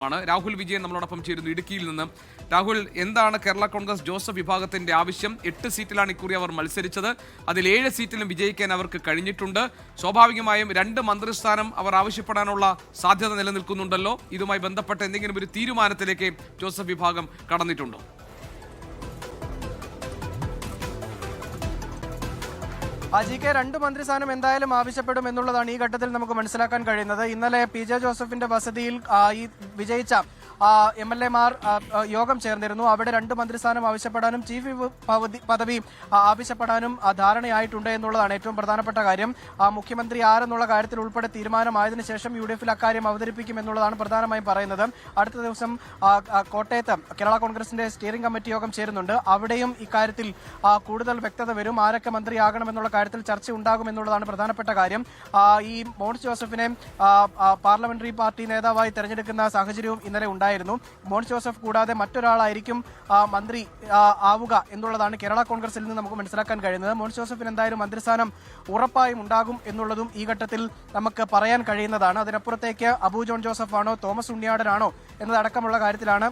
രാഹുൽ വിജയൻ നമ്മളോടൊപ്പം ചേരുന്നു ഇടുക്കിയിൽ നിന്ന്. രാഹുൽ, എന്താണ് കേരള കോൺഗ്രസ് ജോസഫ് വിഭാഗത്തിന്റെ ആവശ്യം? 8 സീറ്റിലാണ് ഇക്കുറി അവർ മത്സരിച്ചത്. അതിൽ 7 സീറ്റിലും വിജയിക്കാൻ അവർക്ക് കഴിഞ്ഞിട്ടുണ്ട്. സ്വാഭാവികമായും 2 മന്ത്രിസ്ഥാനം അവർ ആവശ്യപ്പെടാനുള്ള സാധ്യത നിലനിൽക്കുന്നുണ്ടല്ലോ. ഇതുമായി ബന്ധപ്പെട്ട എന്തെങ്കിലും ഒരു തീരുമാനത്തിലേക്ക് ജോസഫ് വിഭാഗം കടന്നിട്ടുണ്ടോ? അജിക്ക് 2 മന്ത്രിസ്ഥാനം എന്തായാലും ആവശ്യപ്പെടും എന്നുള്ളതാണ് ഈ ഘട്ടത്തിൽ നമുക്ക് മനസ്സിലാക്കാൻ കഴിയുന്നത്. ഇന്നലെ PJ ജോസഫിന്റെ വസതിയിൽ ഈ വിജയിച്ച MLA-മാർ യോഗം ചേർന്നിരുന്നു. അവിടെ 2 മന്ത്രിസ്ഥാനം ആവശ്യപ്പെടാനും ചീഫ് വിപ്പ് പദവി ആവശ്യപ്പെടാനും ധാരണയായിട്ടുണ്ട് എന്നുള്ളതാണ് ഏറ്റവും പ്രധാനപ്പെട്ട കാര്യം. മുഖ്യമന്ത്രി ആരെന്നുള്ള കാര്യത്തിൽ ഉൾപ്പെടെ തീരുമാനമായതിനു ശേഷം UDF-ൽ അക്കാര്യം അവതരിപ്പിക്കും എന്നുള്ളതാണ് പ്രധാനമായും പറയുന്നത്. അടുത്ത ദിവസം കോട്ടയത്ത് കേരള കോൺഗ്രസിന്റെ സ്റ്റിയറിംഗ് കമ്മിറ്റി യോഗം ചേരുന്നുണ്ട്. അവിടെയും ഇക്കാര്യത്തിൽ കൂടുതൽ വ്യക്തത വരും. ആരൊക്കെ മന്ത്രിയാകണമെന്നുള്ള കാര്യത്തിൽ ചർച്ച ഉണ്ടാകുമെന്നുള്ളതാണ് പ്രധാനപ്പെട്ട കാര്യം. ഈ മോൻസ് ജോസഫിനെ പാർലമെന്ററി പാർട്ടി നേതാവായി തെരഞ്ഞെടുക്കുന്ന സാഹചര്യവും ഇന്നലെ ഉണ്ടായിരുന്നു. മോൻസ് ജോസഫ് കൂടാതെ മറ്റൊരാളായിരിക്കും മന്ത്രി ആവുക എന്നുള്ളതാണ് കേരള കോൺഗ്രസിൽ നിന്ന് നമുക്ക് മനസ്സിലാക്കാൻ കഴിയുന്നത്. മോൻസ് ജോസഫിന് എന്തായാലും മന്ത്രിസ്ഥാനം ഉറപ്പായും ഉണ്ടാകും എന്നുള്ളതും ഈ ഘട്ടത്തിൽ നമുക്ക് പറയാൻ കഴിയുന്നതാണ്. അതിനപ്പുറത്തേക്ക് അബു ജോൺ ജോസഫ് ആണോ തോമസ് ഉണ്ണിയാടനാണോ എന്നതടക്കമുള്ള കാര്യത്തിലാണ്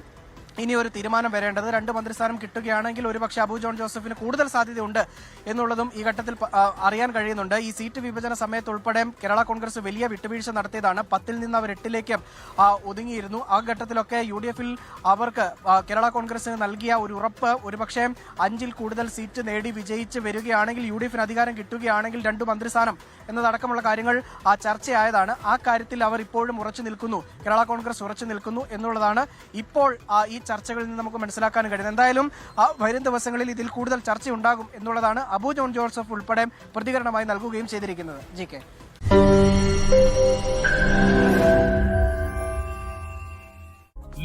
ഇനി ഒരു തീരുമാനം വരേണ്ടത്. 2 മന്ത്രിസ്ഥാനം കിട്ടുകയാണെങ്കിൽ ഒരുപക്ഷെ അബു ജോൺ ജോസഫിന് കൂടുതൽ സാധ്യതയുണ്ട് എന്നുള്ളതും ഈ ഘട്ടത്തിൽ അറിയാൻ കഴിയുന്നുണ്ട്. ഈ സീറ്റ് വിഭജന സമയത്ത് ഉൾപ്പെടെ കേരള കോൺഗ്രസ് വലിയ വിട്ടുവീഴ്ച നടത്തിയതാണ്. 10-ൽ നിന്ന് അവർ 8-ലേക്ക് ഒതുങ്ങിയിരുന്നു. ആ ഘട്ടത്തിലൊക്കെ UDF-ൽ അവർക്ക് കേരള കോൺഗ്രസിന് നൽകിയ ഒരു ഉറപ്പ് ഒരുപക്ഷെ 5-ൽ കൂടുതൽ സീറ്റ് നേടി വിജയിച്ച് വരികയാണെങ്കിൽ UDF-ന് അധികാരം കിട്ടുകയാണെങ്കിൽ 2 മന്ത്രിസ്ഥാനം എന്നതടക്കമുള്ള കാര്യങ്ങൾ ചർച്ചയായതാണ്. ആ കാര്യത്തിൽ അവർ ഇപ്പോഴും ഉറച്ചു നിൽക്കുന്നു, കേരള കോൺഗ്രസ് ഉറച്ചു നിൽക്കുന്നു എന്നുള്ളതാണ് ഇപ്പോൾ ഈ ചർച്ചകളിൽ നിന്ന് നമുക്ക് മനസ്സിലാക്കാൻ കഴിയുന്നത്. എന്തായാലും വരും ദിവസങ്ങളിൽ ഇതിൽ കൂടുതൽ ചർച്ചയുണ്ടാകും എന്നുള്ളതാണ് അബു ജോൺ ജോസഫ് ഉൾപ്പെടെ പ്രതികരണമായി നൽകുകയും ചെയ്തിരിക്കുന്നത്. GK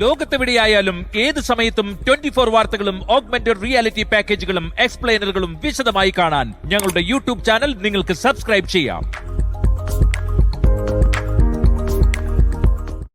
ലോകത്തെവിടെയായാലും ഏത് സമയത്തും 24 വാർത്തകളും ഓഗ്മെന്റഡ് റിയാലിറ്റി പാക്കേജുകളും എക്സ്പ്ലെയിനറുകളും വിശദമായി കാണാൻ ഞങ്ങളുടെ YouTube ചാനൽ നിങ്ങൾക്ക് സബ്സ്ക്രൈബ് ചെയ്യാം.